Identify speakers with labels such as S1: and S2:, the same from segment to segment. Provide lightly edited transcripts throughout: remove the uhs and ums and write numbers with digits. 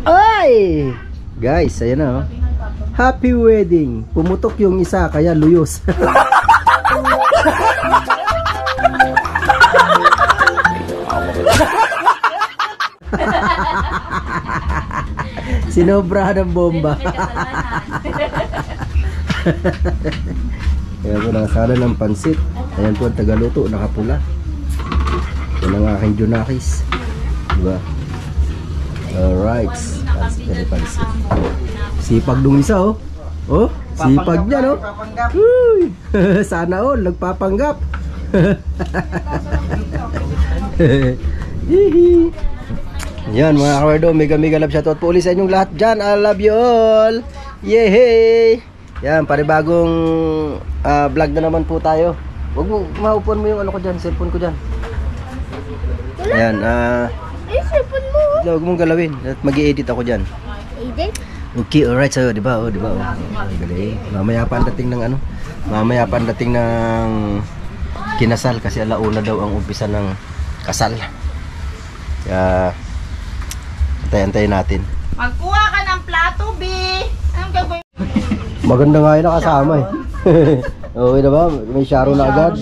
S1: Ay! Guys, ayan na oh. Happy wedding. Pumutok yung isa kaya luyos. Sinobra ng bomba. Ayan po, nakasala ng pansit. Ayan po ang tagaluto, nakapula. Yan ang aking Junakis. Diba? Alright. Pansit na pansit. Sipag nung isa oh. Oh, sipag niya no. Uy. Sana all, nagpapanggap. Yan mga kawardo, mega love shoutout po ulit sa inyong lahat dyan. I love you all. Yehey. Yan, panibagong vlog na naman po tayo. Huwag mo, maupuan mo yung ano ko dyan, cellphone ko dyan. Ayan,
S2: cellphone mo.
S1: huwag mong galawin at mag-i-edit ako dyan.
S2: Edit?
S1: Okay, alright sa'yo, diba? Oh, diba? Oh. Galing. Mamaya pa ang dating ng ano? Mamaya pa ang dating ng kinasal kasi alauna daw ang umpisa ng kasal. Kaya antay-antayin natin.
S3: Magkuha ka ng plato, B. Anong gagawin?
S1: Maganda nga yun nakasama eh. Okay diba? May Sharon na agad.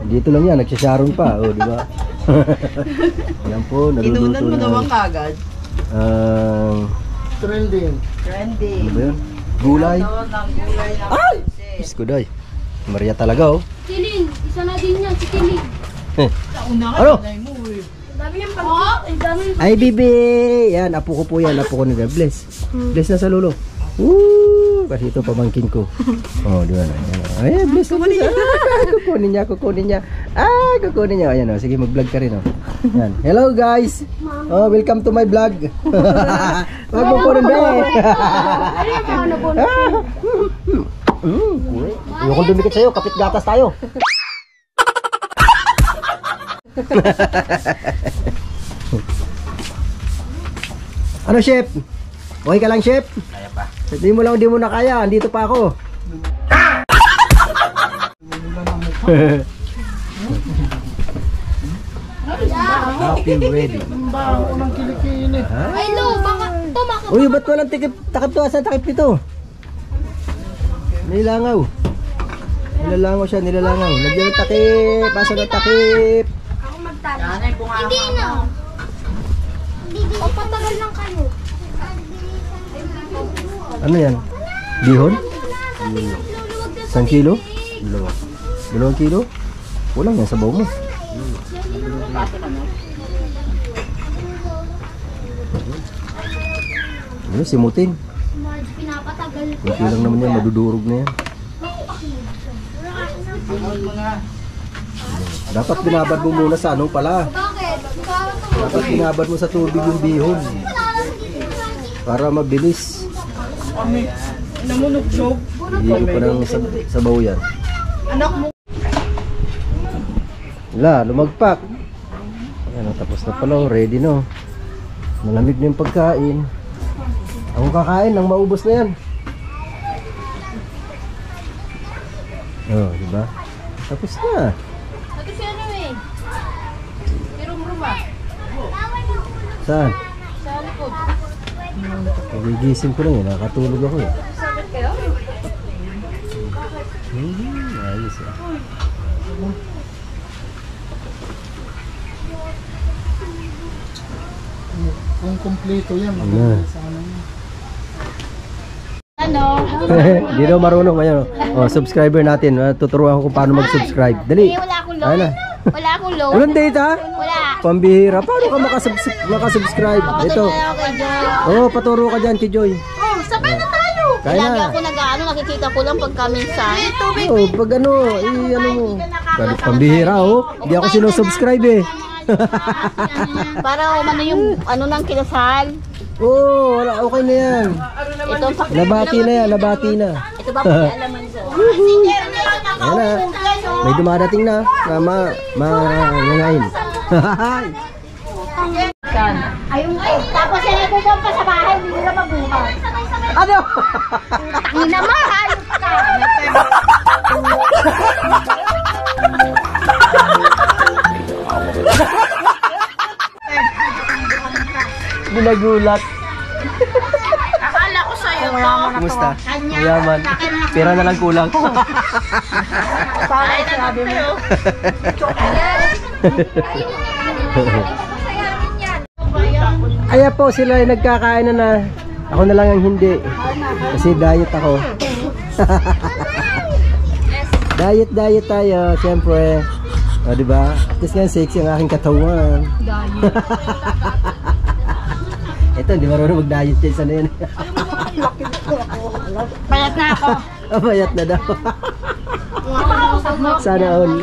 S1: Dito lang yan, nagsasharon pa. Oh, diba? Yan po, naluluto na.
S3: Inunan mo naman kagad.
S1: Trending.
S3: Trending.
S1: Ano ba yun? Gulay.
S3: Ay!
S1: Diyos ko day. Maria talaga oh.
S2: Kilin, isa na din yan, si Kilin.
S3: Nauna ka,
S1: Ano?
S3: nanay mo eh.
S2: Dami yung pag- Ay, dami yung
S1: Ay, bibi! Yan, apo ko po yan. Apo ko ni God. Bless. Bless na sa lolo. Woo! Kasi ito pamangkin ko. Oh, di ba na? Ay, bless na. Kukunin niya, kukunin niya. Ah, kukunin niya. Ayan, oh. Sige, mag-vlog ka rin, oh. Yan. Hello, guys. Oh, welcome to my vlog. Wag mo po rin, be.
S2: Ano yung mga nabunod?
S1: Ayokong dumikit sa'yo. Kapit gatas tayo. Ano, chef? Okay ka lang, chef? Kaya pa. Hindi mo lang, hindi mo na kaya. Andito pa ako. Happy wedding.
S2: Ay, no, baka tumaka.
S1: Uy, ba't walang takip to? Asan takip nito? Nilangaw. Nilalangaw siya, nilalangaw. Lagyan ng takip. Basa ng takip.
S2: Ako magtalo.
S3: Nanay, bunga ka.
S2: Hindi na. O, patagal lang kayo.
S1: Ano yan? Bihon? 1 kilo? 2 kilo? Kulang yan sa baw mo. Ano, simutin.
S2: Pinapatagal.
S1: Kunti lang naman yan, madudurog na yan. Dapat binabad mo muna sa ano pala.
S2: Bakit?
S1: Dapat binabad mo sa tubig yung bihon. Para mabilis.
S3: Namunog joke.
S1: Hindi pa ng sabaw yan.
S3: Anak mo.
S1: Wala, lumagpak. Ayan, tapos na pala, ready no. Malamig na yung pagkain. Ako kakain nang maubos na yan. Oh, diba? Tapos na.
S2: Ito si ano eh. Si Rumruma.
S1: Saan?
S2: Sa likod.
S1: Nagigising ko lang eh, nakatulog ako eh.
S2: Sakit kayo?
S1: Ayos eh.
S4: Kung kompleto yan,
S1: Ano?
S4: maganda sa ano yan.
S2: Ano?
S1: Hindi daw marunong ngayon. Oh, subscriber natin. Tuturuan ko kung paano mag-subscribe. Dali.
S2: Wala akong load.
S1: Ayun na.
S2: Wala akong load.
S1: Walang data?
S2: Wala.
S1: Pambihira. Paano ka makasubscribe? Ito. Oh, paturo ka dyan kay Joy.
S3: Oh, sabay na tayo.
S1: Kaya
S2: Lagi
S1: na.
S2: ako nag-ano, nakikita ko lang pagka minsan.
S1: Oh, pag ano, ano mo. Pambihira oh. Hindi ako sinusubscribe eh.
S2: Para umano yung ano ng kinasal.
S1: Oh, wala, okay na yan.
S2: Ito ang
S1: Nabati na yan, nabati na.
S2: Ito ba pakialaman ko?
S1: Ayan na. May dumadating na. Nangain.
S2: Ayun ay, tapos yan ay pupunta sa bahay, hindi nila mabuhay.
S1: Ano?
S2: Hindi naman, ayos ka.
S1: Binagulat. Kumusta? Mayaman. Pera na lang kulang.
S3: Ay, sabi mo.
S1: Ayan po, sila ay nagkakain na. Ako na lang ang hindi. Kasi diet ako. Diet tayo, siyempre. O, diba? Tapos nga sexy ang aking katawan. Ito, hindi marunong mag-diet siya. Isa na yan.
S3: Payat na ako.
S1: Payat na daw. Sana all.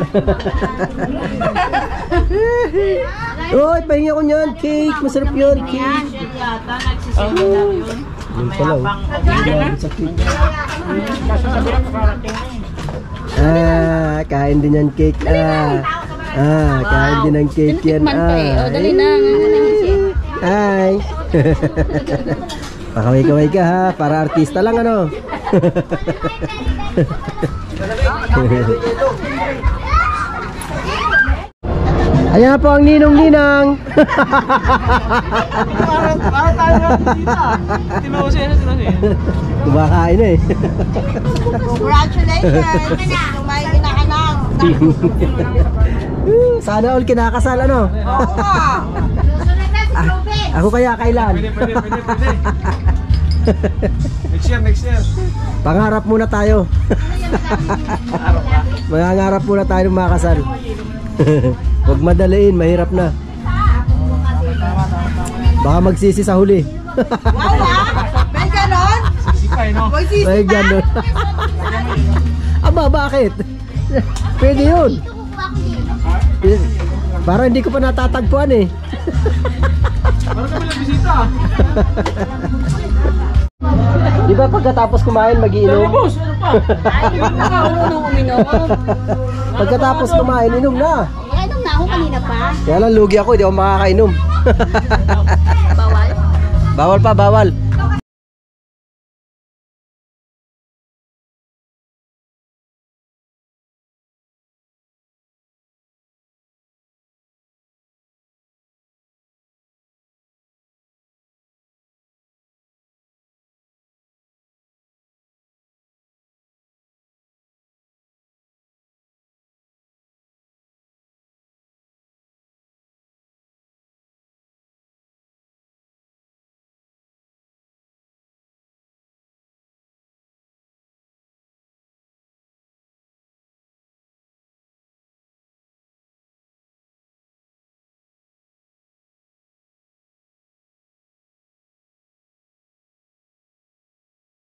S1: Uy, pahinga ko niyan. Cake, masarap yun. Cake.
S3: Yan yata, nagsiseminar yun.
S1: Yun pala. Sa cake. Kain din yan cake. Kain din ng cake yan.
S3: Dali na.
S1: Hi. Pakaway-kaway ka ha. Para artista lang ano. Ayan po ang ninong-ninang.
S4: Para tayo dito. Tinusin na.
S1: Kumakain eh.
S3: Congratulations! Kumain ka na anak.
S1: Sana all kinakasal ano? Ako kaya kailan?
S4: Pwede. Next year.
S1: Pangarap muna tayo. Mangangarap muna tayo ng makasal. Huwag madaliin, mahirap na. Baka magsisi sa huli.
S3: May ganon?
S4: Sisipay, no?
S1: May gano'n. Aba, bakit? Pwede yun. Para hindi ko pa natatagpuan eh.
S4: Parang kami lang bisita.
S1: Di ba pagkatapos kumain magiinom?
S4: Boss, ano pa?
S1: Pagkatapos kumain, inom na.
S2: Inom na ako kanina pa.
S1: Kaya lang lugi ako, hindi ako makakainom.
S2: Bawal.
S1: Bawal pa, bawal.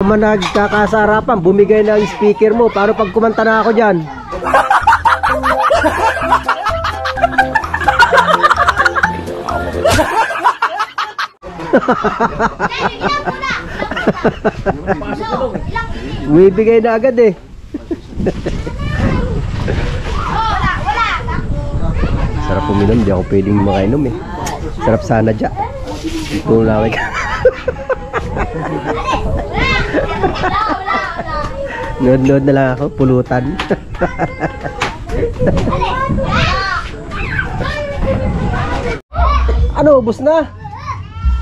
S1: Man nagkakasarapan, bumigay ng speaker mo. Paano pag kumanta na ako dyan? Bumibigay na agad eh. Sarap uminom, di ako pwedeng makainom eh. Sarap sana dyan. Tulaway ka. Nood na lang ako, pulutan. Ano, ubos na?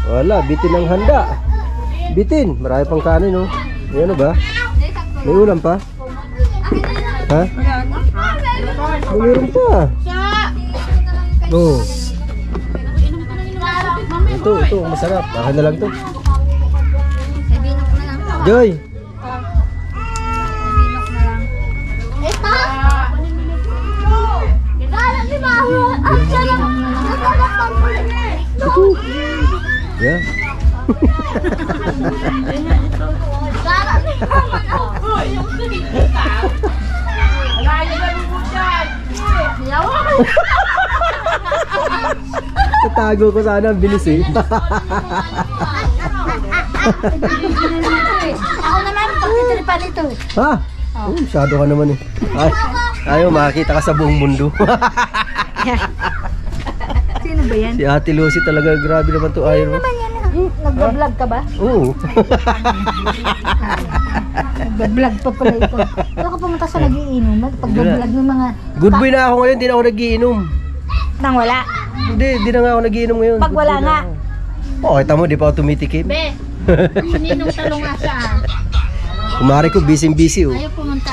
S1: Wala, bitin ang handa. Bitin, marami pang kanin oh. May ano ba? May ulam pa? Ha? Mayroon pa. Oh. Ito, masarap. Akin na lang to. Joy! Ito. Yeah. Tatago ko sana ang bilis eh.
S2: Ako naman, pagtitripan ito.
S1: Ha? Masyado ka naman eh. Ayaw, makakita ka sa buong mundo.
S2: Sino ba yan?
S1: Si Ate Lucy talaga, grabe naman to Iron.
S2: Nag-vlog ka ba?
S1: Oo.
S2: Nag-vlog pa pala ito. Saan ka pumunta sa nagiinuman? Pag-vlog ng mga...
S1: Good boy na ako ngayon, hindi na ako nagiinom.
S2: Nang wala?
S1: Hindi na nga ako nagiinom ngayon.
S2: Pag wala nga.
S1: Oo, kita mo, di pa ako tumitikim.
S3: Be,
S2: Ninong talong asaan?
S1: Kumari ko, busy-busy oh.
S2: Ayaw pumunta.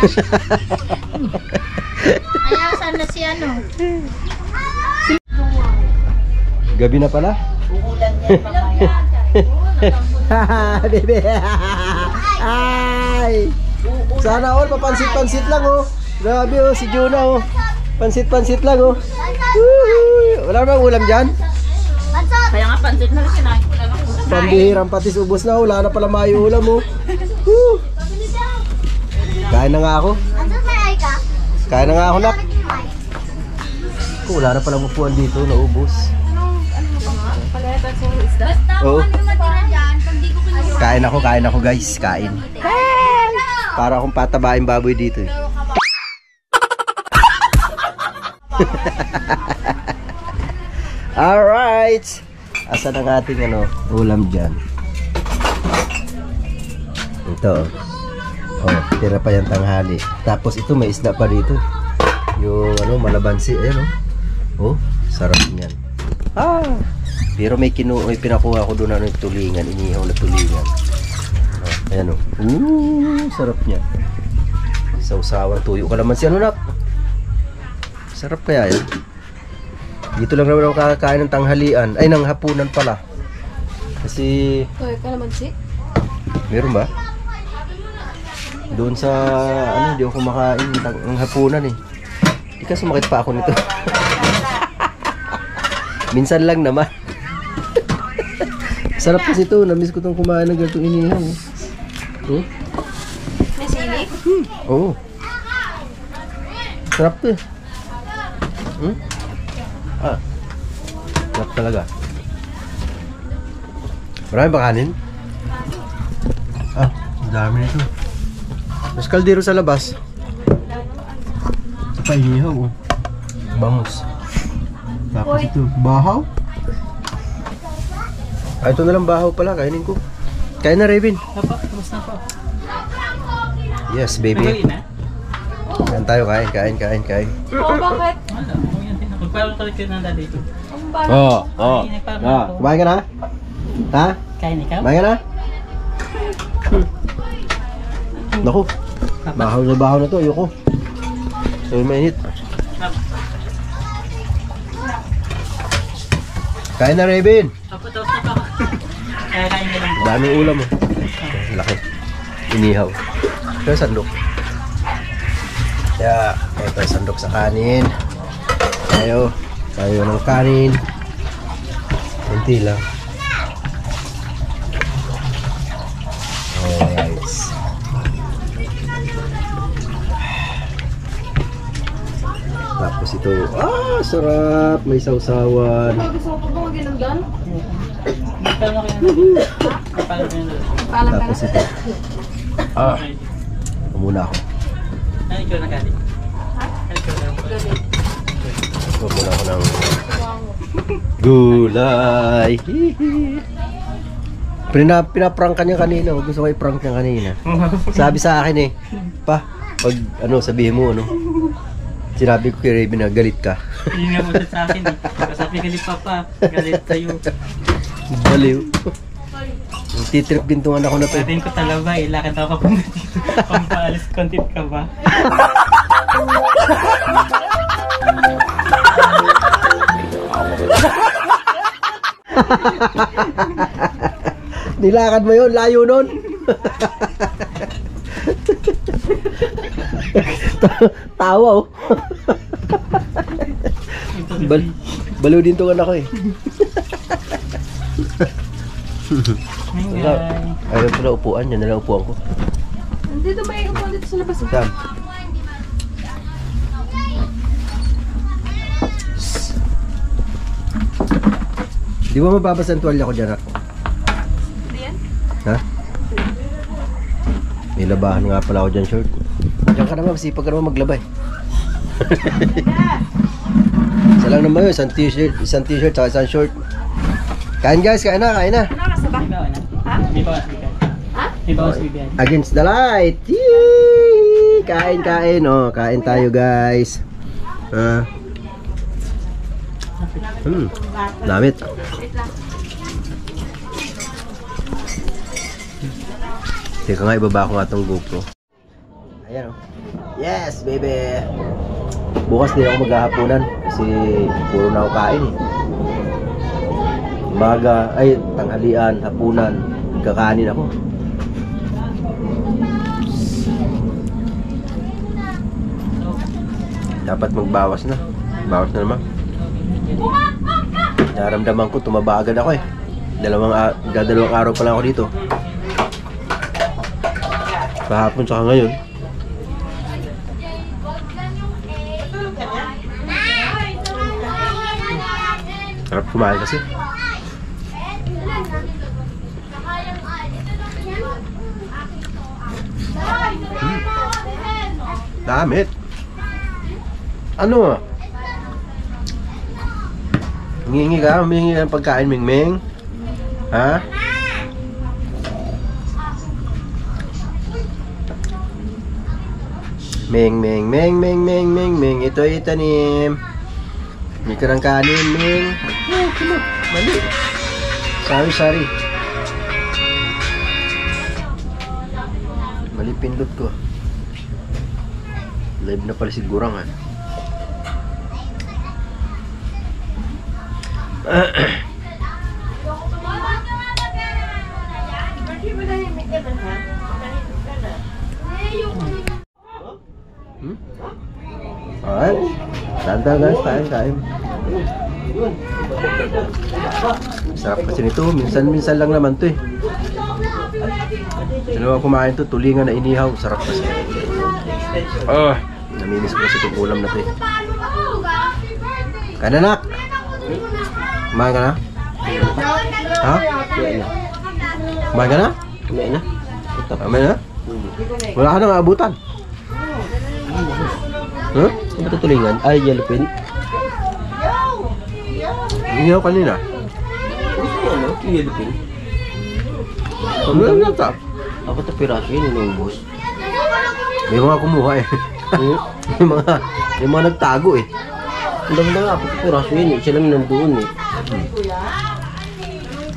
S2: Ayaw, saan na si ano?
S1: Gabi na pala?
S3: Uulan yan mamaya.
S1: Bebe! Ay! Sana all, papansit-pansit lang oh. Grabe oh, si Juna oh. Pansit-pansit lang oh. Woohoo! Wala bang ulam dyan?
S3: Kaya nga pansit na lang kinain ko na lang.
S1: Pambihirang patis ubos na, wala na pala mayo ulam mo. Woo! Kain na nga ako. Kain na nga ako, nak. Wala na palang upuan dito, naubos. Oo. Kain ako guys, kain. Para akong patabain baboy dito eh. Alright. Asan ang ating ulam dyan? Ito. Oh, tira pa yung tanghali. Tapos ito may isda pa dito. Yung malabansi. Ayan oh. Oh, sarap niyan. Pero may pinakuha ko doon tulingan. Inihaw na tulingan. Oh, ayan oh. Sarap niyan. Sausawan tuyo ka naman si nak. Sarap kaya yan. Dito lang naman ako kakakain ng tanghalian. Ay, ng hapunan pala. Kasi...
S3: Toy ka naman si?
S1: Meron ba? Doon sa... hindi ako kumakain ng hapunan eh. Hindi ka sumakit pa ako nito. Minsan lang naman. Sarap kasi ito. Namiss ko itong kumain ng ganitong inihaw.
S3: May sili?
S1: Oo. Sarap to eh. Sarap talaga. Marami ba kanin? Ang dami nito. Mas kaldero sa labas. Ito pa inihaw. Bangus. Tapos ito, bahaw. Ito na lang bahaw pala, kainin ko. Kain na, Raven.
S4: Papa, tapos na po.
S1: Yes, baby. Kain tayo, kain.
S3: Oo, bakit?
S4: Magpapalito ka na dito.
S1: Oo. Kumain ka na? Ha?
S4: Kain ikaw?
S1: Kumain ka na? Naku. Bahaw na to. Ayoko. So, mainit. Kain na, Raven.
S4: Papa, tapos na pa. Kaya kain ka lang po.
S1: Daming ulam mo. Laki. Inihaw. Ito sandok. Kaya, ito sandok sa kanin. Tayo ng kanin. Kunti lang. Alright. Tapos ito, sarap. May sausawan.
S3: Gusto ko ba ginamdan?
S1: Tapos ito. Muna ako.
S4: Ay, ikaw na galing.
S1: Muna ako ng gulay. Pinaprank ka niya kanina. Gusto ko i-prank niya kanina. Sabi sa akin eh, pa, pag sabihin mo sinabi ko kay Raven na galit ka.
S4: Hindi nga mo sa akin eh. Sabi ka ni Papa, galit sa'yo.
S1: Baliw. Titrip gintungan ako na to.
S4: Sabihin ko talaga, ilakad ako papunta dito. Pampaalis, content ka ba?
S1: Nilakad mo yun, layo nun. Tawa oh. Baliw din tungan ako eh. Ayun pala upuan, yan na lang upuan ko.
S3: Dito ba yung upuan dito sa labas?
S1: Sam. Di ba mababasa ang tuwalya ko dyan, Rak?
S3: Hindi yan?
S1: Ha? May labahan nga pala ako dyan, short. Diyan ka naman, sipag ka naman maglabay. Isa lang naman yun, isang t-shirt, saka isang short. Kain guys, kain na.
S3: Ano nasa ba? Ha?
S4: May bawas bigyan.
S3: Ha?
S4: May bawas bigyan.
S1: Against the light. Yee! Kain. Oh, kain tayo guys. Damit.
S3: Wait lang.
S1: Teka nga, ibaba ko nga itong GoPro. Ayan o. Yes, baby! Bukas din ako maghahaponan kasi puro na ako kain eh. Umaga, ay, tanghalian, hapunan, kakanin ako. Dapat magbawas na. Bawas na naman. Naramdaman ko, tumaba agad ako eh. Dalawang araw pa lang ako dito. Kahapon saka ngayon. Sarap kumain kasi. Damit. Ano? Humingi ka ng pagkain, Mingming? Ha? Ming. Ito itanim. May ka ng kanin, Ming. Oh, come on. Mali. Sorry. Mali pindot ko. Live na pala sigurang ha. Alright. Tanda guys, kain. Sarap kasi nito. Minsan lang naman to eh. Dalawa kumain to, tulingan na inihaw. Sarap kasi. Namimiss ko kasi itong ulam na to eh. Kananak! Kumain ka na? Ha? Kumain ka na? Kumain na? Wala ka nang aabutan? Huh? Ano ba tulingan? Ay, yellow pin. Inihaw kanina.
S5: Ano? Yellow pin?
S1: Ano lang yata?
S5: Ako ito piraso yun, inuubos.
S1: May mga kumuha eh. may mga nagtago eh.
S5: Ang dami na nga, ako ito piraso yun, isa lang nandoon eh.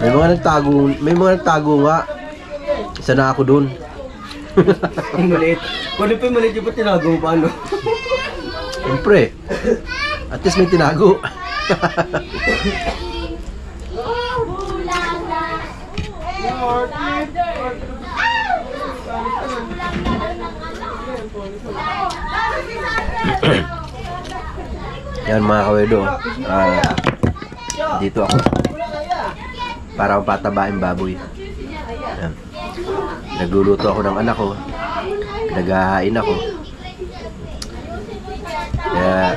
S1: May mga nagtago nga. Isa na ako dun.
S5: Ang maliit. Kung ano pa yung maliit yung ba't tinago mo paano?
S1: Siyempre. At least may tinago. Yan mga kawedo. Dito ako. Para mapatabain baboy. Yan. Nagluluto ako ng anak ko. Naghahain ako. Kaya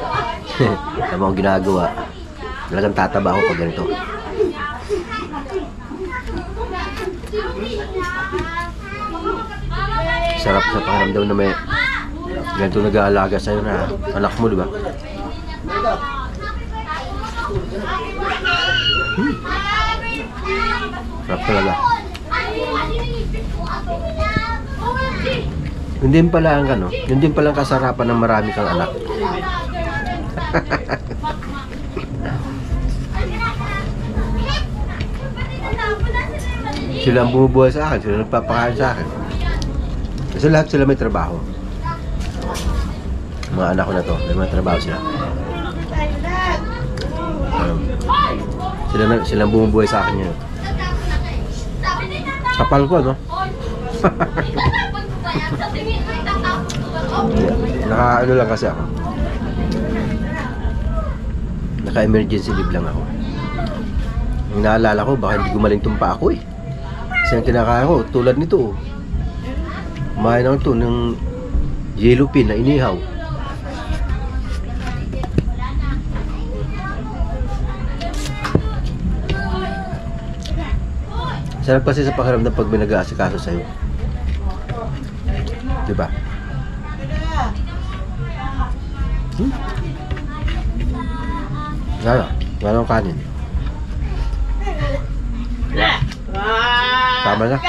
S1: tama akong ginagawa. Talagang tataba ako pag ganito. Sarap sa pakiramdam na may ganito nag-aalaga sa'yo na anak mo, di ba? Sarap talaga. Yun din pala ang ano, yun din pala ang kasarapan ng marami kang anak. Sila ang bumubuhay sa akin, sila nagpapakain sa akin. Kasi lahat sila may trabaho. Mga anak ko na to, may mga trabaho sila. Sila ang bumubuhay sa akin yun. Kapal ko, no? Naka-ano lang kasi ako. Naka-emergency leave lang ako. Yung naalala ko, baka hindi gumaling tumpa ako eh. Kasi ang kinakain ko, tulad nito. Kumain ako ito ng yellow pin na inihaw. Sarap kasi sa pakiramdam pag may nag-aasikaso sa'yo. Diba? Gano'n kanin. Tama na.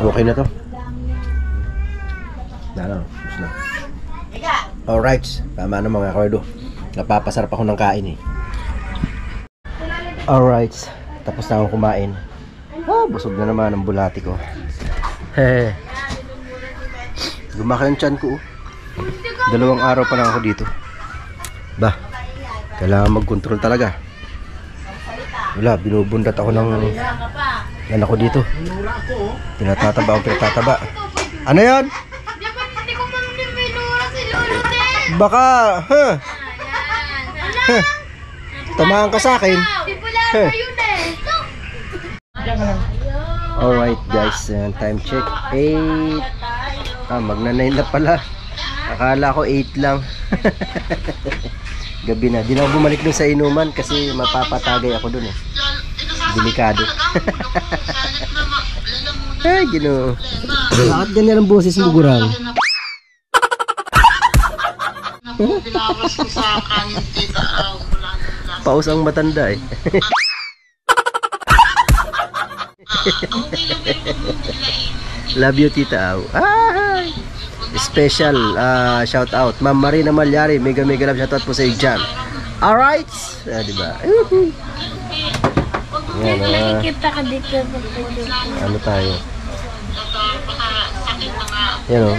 S1: Okay na to. Tapos na. Alright. Tama na mga kawardo. Napapasarap ako ng kain eh. Alright. Tapos na akong kumain. Busog na naman ang bulati ko. Hehe. Gumaki ang tiyan ko. 2 araw pa lang ako dito. Bah, kailangan mag-control talaga. Wala, binubundat ako ng anak ko dito. Pinatataba ako, pinatataba. Ano yan?
S3: Hindi ko man din may lura si Lolo din.
S1: Baka, tamaan ka sa akin.
S3: Di pala ba yun eh.
S1: Alright guys, time check 8. Magna-9 na pala. Akala ko 8 lang. Gabi na. Di na ako bumalik dun sa inuman kasi mapapatagay ako dun eh. Delikado. Ay, Ginoo. Bakit ganyan ang boses mo, Gurang? Paus ang matanda eh. Love you, Tita Au. Special shout out Ma'am Marina Malyari, mega love shout out po sa iyo dyan. Alright, diba? Yan,
S3: Nakikita ka dito.
S1: ano tayo? Yan o.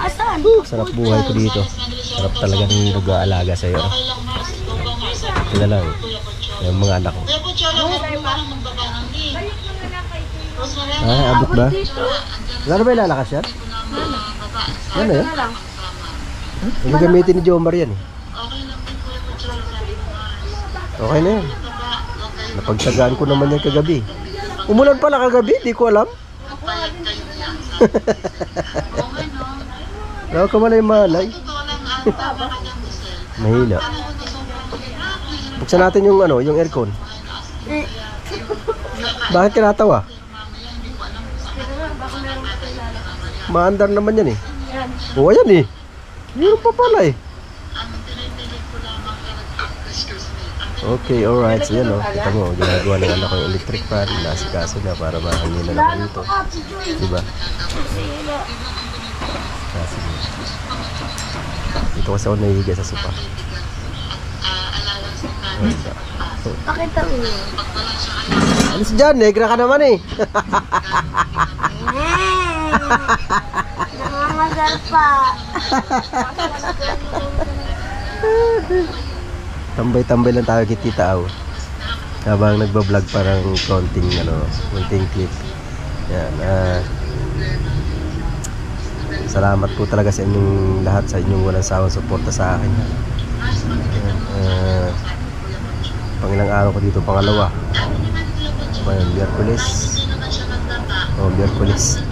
S3: Asan?
S1: Sarap buhay ko dito. Sarap talaga ng nag-aalaga sa iyo. Ito na lang yung mga anak ko. Abot ba? Gano'n ba ilalakas yan? Ano yan? Ano gamitin ni Jomar yan eh? Okay na yan. Napagtagaan ko naman yan kagabi. Umulan pala kagabi, di ko alam. Wala ka malay. Mahina. Buksan natin yung ano, yung aircon. Bakit ka natawa? Maandar naman yan eh. Oo, yan eh. Meron pa pala eh. Okay, alright. So yan o. Kita mo, ginagawa ng anak ko yung electric fan. Nasikaso na para mahangin na naman dito. Diba? Dito kasi ako nahihiga sa sopa.
S3: Pakita mo.
S1: Ano si John? Negra ka naman eh.
S3: Nangangagal pa.
S1: Tambay-tambay lang tayo kay Tita Au. Habang nagbablog parang konting clip. Yan. Salamat po talaga sa inyong lahat, sa inyong walang sawang suporta sa akin. Pangilang araw ko dito, pangalawa. Miyerkules. Miyerkules.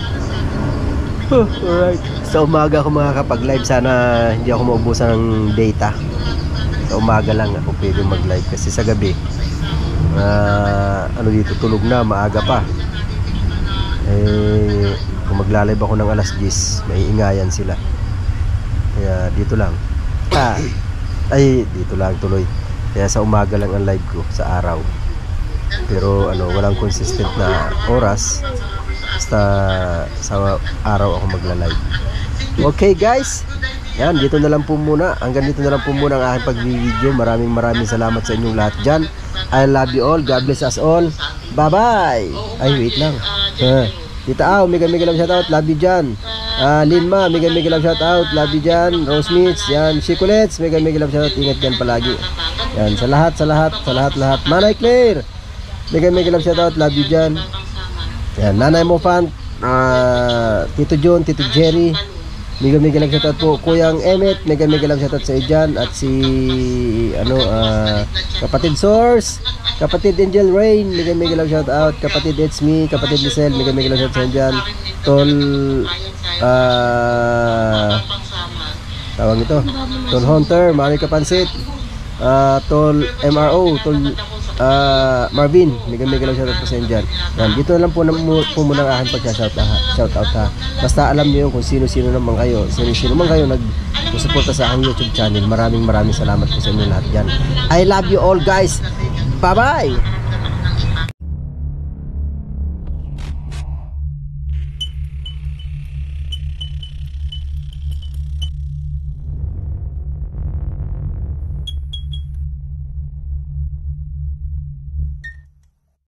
S1: Alright. Sa umaga ako makakapag-live. Sana hindi ako maubusan ng data. Sa umaga lang ako pwede mag-live. Kasi sa gabi, dito, tulog na, maaga pa. Kung magla-live ako ng alas 10, maiingayan sila. Kaya dito lang. Dito lang tuloy. Kaya sa umaga lang ang live ko, sa araw. Pero walang consistent na oras. Basta sa araw ako magla-live. Okay guys, yan, dito na lang po muna. Hanggang dito na lang po muna ang aking pag-video. Maraming salamat sa inyong lahat dyan. I love you all. God bless us all. Bye bye. Ay, wait lang. Tita Au, mega love shout out. Love you dyan. Linma, mega love shout out. Love you dyan. Rose Meats, yan. Chicolets, mega love shout out. Ingat dyan palagi. Yan, sa lahat. Manay Claire, mega love shout out. Love you dyan. Yan, Nanay Mo Fan, Tito John, Tito Jerry, mega love shout out po. Kuyang Emmet, mega love shout out sa iyo dyan. At si Kapatid Source, Kapatid Angel Rain, mega love shout out. Kapatid It's Me, Kapatid Lisel, mega love shout out sa iyo dyan. Tol tawag ito, Tol Hunter, Mari Kapansit, Tol MRO, Tol Marvin, mega love shout out po sa inyo dyan. Yan, dito na lang po muna ang aking pag-shout out ha. Basta alam niyo kung sino-sino naman kayo, sino man kayo nag-suporta sa aking YouTube channel. Maraming salamat po sa inyo lahat dyan. I love you all guys. Bye bye.